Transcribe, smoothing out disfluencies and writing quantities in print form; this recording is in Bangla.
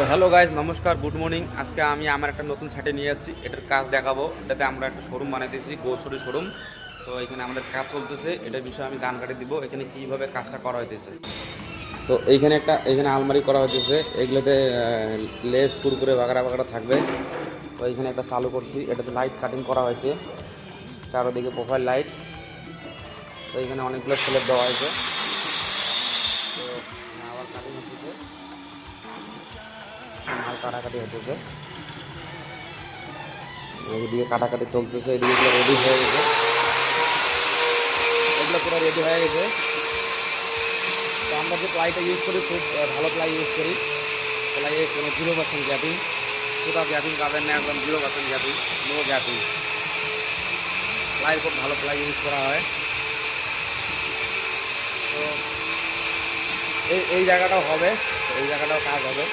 হ্যালো গাইজ, নমস্কার, গুড মর্নিং। আজকে আমি আমার একটা নতুন ছাটে নিয়ে যাচ্ছি, এটার কাজ দেখাবো। এটাতে আমরা একটা শোরুম বানাইতেছি, গ্রোসারি শোরুম। তো এখানে আমাদের কাজ চলতেছে, এটার বিষয়ে আমি গান কাটে দিব এখানে কীভাবে কাজটা করা হইতেছে। তো এখানে আলমারি করা হইতেছে, এগুলোতে লেস কুরকুরে বাগাড়া বাগাড়া থাকবে। তো এখানে একটা চালু করছি, এটাতে লাইট কাটিং করা হয়েছে, চারোদিকে প্রোফাইল লাইট। তো এখানে অনেকগুলো স্ল্যাব দেওয়া হয়েছে। তো আবার কাটিং হচ্ছে, মাল কাটাকাটি হতেছে, এদিকে কাটাকাটি চলতেছে, এদিকে পুরো রেডি হয়ে গেছে, এগুলো পুরো রেডি হয়ে গেছে। তো আমরা যে প্লাইটা ইউজ করি খুব ভালো প্লাই ইউজ করি। প্লাইয়ে কোনো 0% গ্যাপিং, কোথাও গ্যাপিং পাবেন না, একদম 0% গ্যাপিং, নো গ্যাপিং। প্লাই খুব ভালো প্লাই ইউজ করা হয়। তো এই জায়গাটাও হবে, এই জায়গাটাও কাজ হবে।